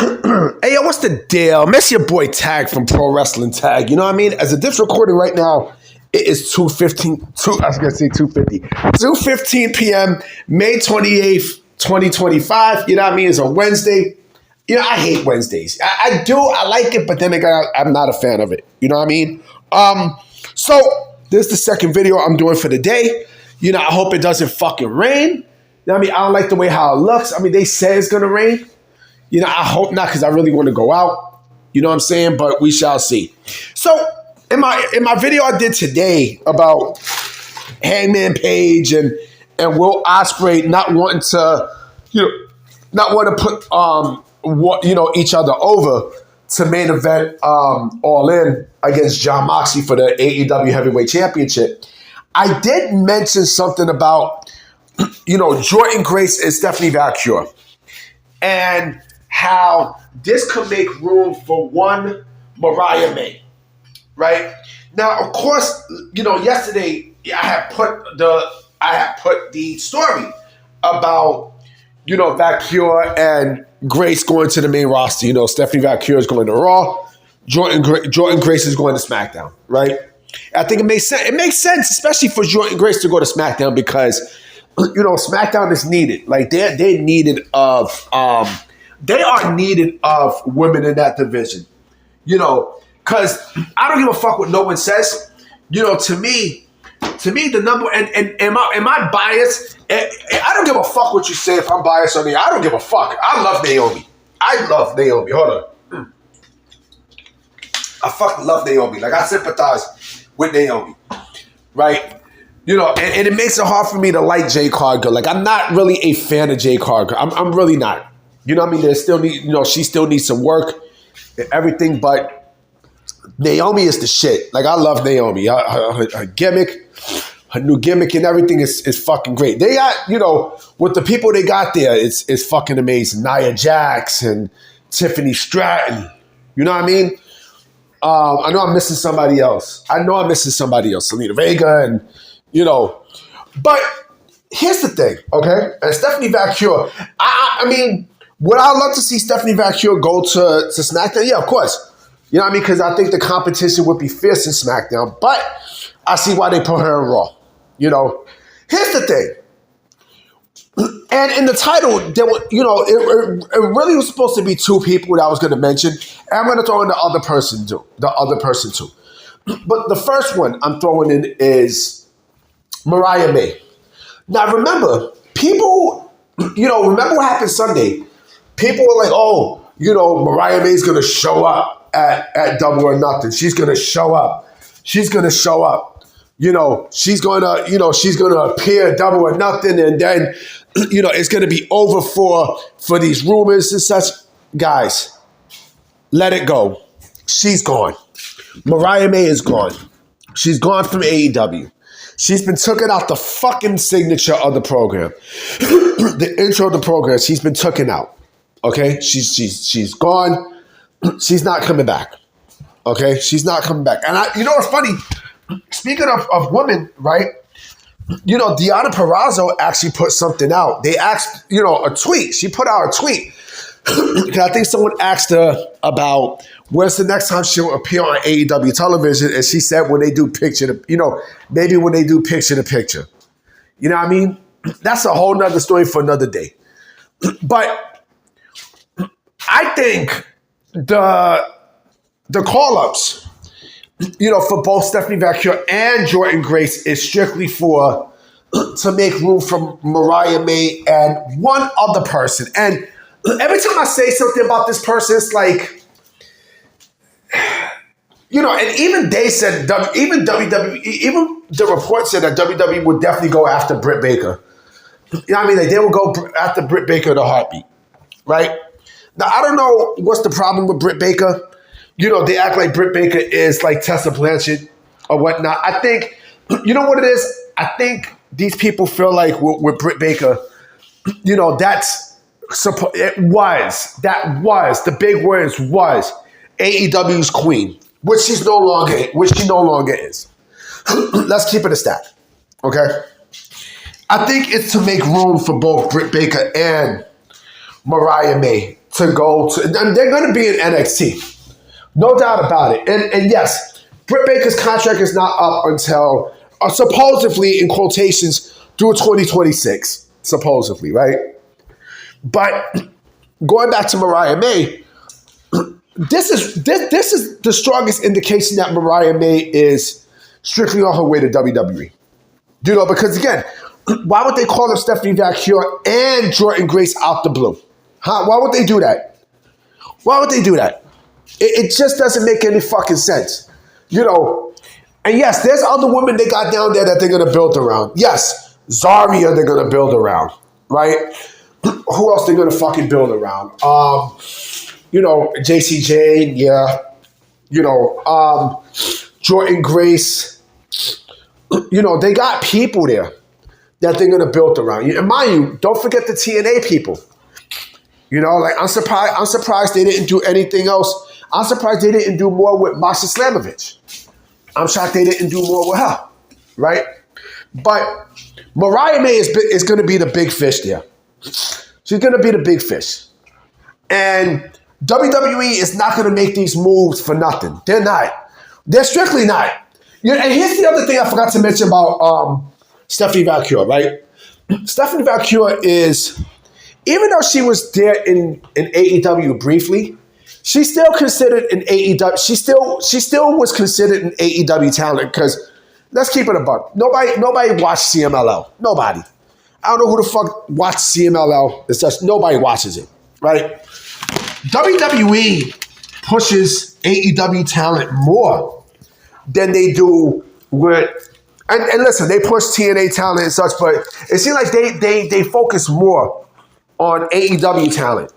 Hey, yo, what's the deal? Miss your boy Tag from Pro Wrestling Tag. You know what I mean? As of this recording right now, it is 2:15 p.m., May 28th, 2025. You know what I mean? It's a Wednesday. You know, I hate Wednesdays. I do. I like it, but then again, I'm not a fan of it. You know what I mean? So this is the second video I'm doing for the day. You know, I hope it doesn't fucking rain. You know what I mean? I don't like the way how it looks. I mean, they say it's going to rain. You know, I hope not because I really want to go out. You know what I'm saying? But we shall see. So in my video I did today about Hangman Page and Will Ospreay not wanting to, put each other over to main event All In against Jon Moxley for the AEW Heavyweight Championship. I did mention something about, Jordynne Grace and Stephanie Vaquer. And how this could make room for one Mariah May, right? Now, of course, yesterday I had put the story about, Vaquer and Grace going to the main roster. Stephanie Vaquer is going to Raw, Jordynne Grace is going to SmackDown, right? I think it makes sense. It makes sense, especially for Jordynne Grace to go to SmackDown because, SmackDown is needed. Like they're needed of. They are needed of women in that division, because I don't give a fuck what no one says. To me, the number and am I biased? I don't give a fuck what you say if I'm biased or not. I don't give a fuck. I love Naomi. Hold on. I fucking love Naomi. Like I sympathize with Naomi, right? And it makes it hard for me to like Jay Cargill. Like I'm not really a fan of Jay Cargill. I'm really not. You know what I mean? There's still she still needs some work and everything, but Naomi is the shit. Like I love Naomi. Her gimmick, her new gimmick and everything is fucking great. They got, with the people they got there, it's fucking amazing. Nia Jax and Tiffany Stratton. You know what I mean? I know I'm missing somebody else. Selena Vega and, but here's the thing, okay? And Stephanie Vaquer, I mean, would I love to see Stephanie Vaquer go to SmackDown? Yeah, of course. You know what I mean? Because I think the competition would be fierce in SmackDown. But I see why they put her in Raw. Here's the thing. And in the title, there were, it really was supposed to be two people that I was going to mention. And I'm going to throw in the other person too. But the first one I'm throwing in is Mariah May. Now remember, people, remember what happened Sunday? People were like, Mariah May's going to show up at Double or Nothing. She's going to show up. She's going to appear at Double or Nothing. And then, it's going to be over for these rumors and such. Guys, let it go. She's gone. Mariah May is gone. She's gone from AEW. She's been taken out the fucking signature of the program. The intro of the program, she's been taken out. Okay? She's gone. She's not coming back. Okay? She's not coming back. And what's funny? Speaking of women, right? Deonna Purrazzo actually put something out. They asked, a tweet. She put out a tweet. Because I think someone asked her about when's the next time she'll appear on AEW television, and she said when they do maybe when they do picture to picture. You know what I mean? That's a whole nother story for another day. But I think the call-ups, for both Stephanie Vaquer and Jordynne Grace is strictly to make room for Mariah May and one other person. And every time I say something about this person, it's like, and even they said, even WWE, even the report said that WWE would definitely go after Britt Baker. You know what I mean? Like they will go after Britt Baker in a heartbeat, right? Now, I don't know what's the problem with Britt Baker. They act like Britt Baker is like Tessa Blanchard or whatnot. I think, you know what it is? I think these people feel like with Britt Baker, the big words was AEW's queen, which she no longer is. Let's keep it a stat, okay? I think it's to make room for both Britt Baker and Mariah May to go to, and they're going to be in NXT. No doubt about it. And yes, Britt Baker's contract is not up until, supposedly, in quotations, through 2026. Supposedly, right? But going back to Mariah May, this is the strongest indication that Mariah May is strictly on her way to WWE. You know, because again, why would they call up Stephanie Vaquer and Jordynne Grace out the blue? Huh? Why would they do that? Why would they do that? It just doesn't make any fucking sense. You know, and yes, there's other women they got down there that they're going to build around. Yes, Zarya they're going to build around, right? Who else they're going to fucking build around? You know, JCJ, yeah. You know, Jordynne Grace. You know, they got people there that they're going to build around. And mind you, don't forget the TNA people. You know, like I'm surprised they didn't do anything else. I'm surprised they didn't do more with Masha Slamovich. I'm shocked they didn't do more with her, right? But Mariah May is going to be the big fish there. She's going to be the big fish. And WWE is not going to make these moves for nothing. They're not. They're strictly not. You know, and here's the other thing I forgot to mention about Stephanie Vaquer, right? Stephanie Vaquer is, even though she was there in AEW briefly, she's still considered an AEW. She still was considered an AEW talent because let's keep it a buck. Nobody watched CMLL. Nobody. I don't know who the fuck watched CMLL. It's just nobody watches it, right? WWE pushes AEW talent more than they do with, and listen, they push TNA talent and such, but it seems like they focus more on AEW talent,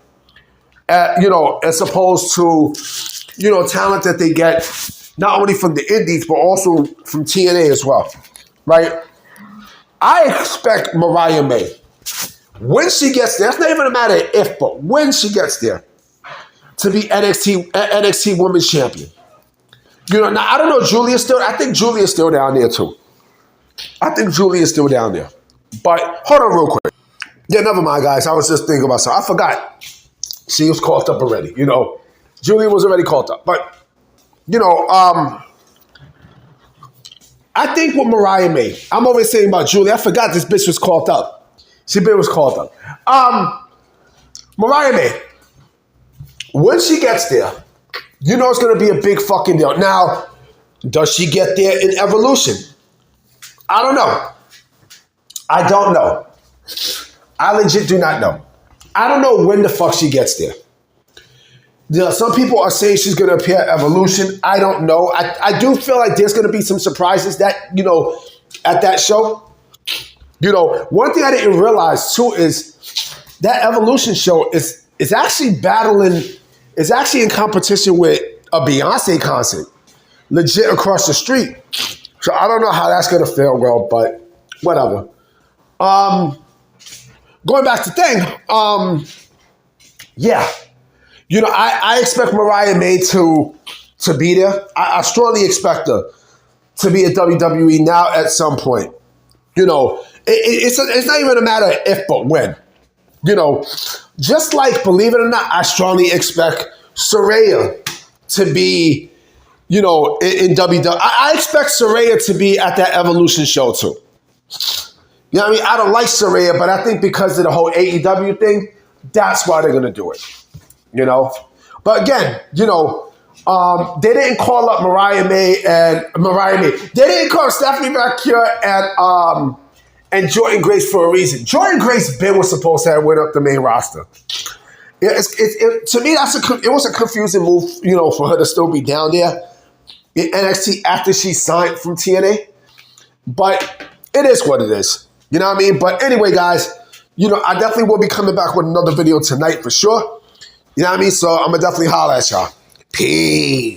you know, as opposed to, you know, talent that they get not only from the indies, but also from TNA as well, right? I expect Mariah May, when she gets there, it's not even a matter of if, but when she gets there, to be NXT Women's Champion. You know, now I don't know, I think Julia's still down there too. I think Julia's still down there. But hold on real quick. Yeah, never mind, guys. I was just thinking about something. I forgot. She was called up already. You know, Julia was already called up. But, you know, I think with Mariah May, I'm always saying about Julia, I forgot this bitch was called up. She was called up. Mariah May, when she gets there, you know it's going to be a big fucking deal. Now, does she get there in Evolution? I don't know. I don't know. I legit do not know. I don't know when the fuck she gets there. You know, some people are saying she's going to appear at Evolution. I don't know. I do feel like there's going to be some surprises that, you know, at that show. You know, one thing I didn't realize too is that Evolution show is actually battling, is actually in competition with a Beyonce concert, legit across the street. So I don't know how that's going to feel well, but whatever. Going back to thing, yeah. You know, I expect Mariah May to be there. I strongly expect her to be at WWE now at some point. You know, it's not even a matter of if, but when. You know, just like, believe it or not, I strongly expect Saraya to be, you know, in WWE. I expect Saraya to be at that Evolution show too. You know what I mean? I don't like Saraya, but I think because of the whole AEW thing, that's why they're going to do it. You know? But again, you know, they didn't call up Mariah May. They didn't call Stephanie Vaquer and Jordynne Grace for a reason. Jordynne Grace was supposed to have went up the main roster. To me, it was a confusing move, you know, for her to still be down there in NXT after she signed from TNA. But it is what it is. You know what I mean? But anyway, guys, you know, I definitely will be coming back with another video tonight for sure. You know what I mean? So I'm going to definitely holler at y'all. Peace.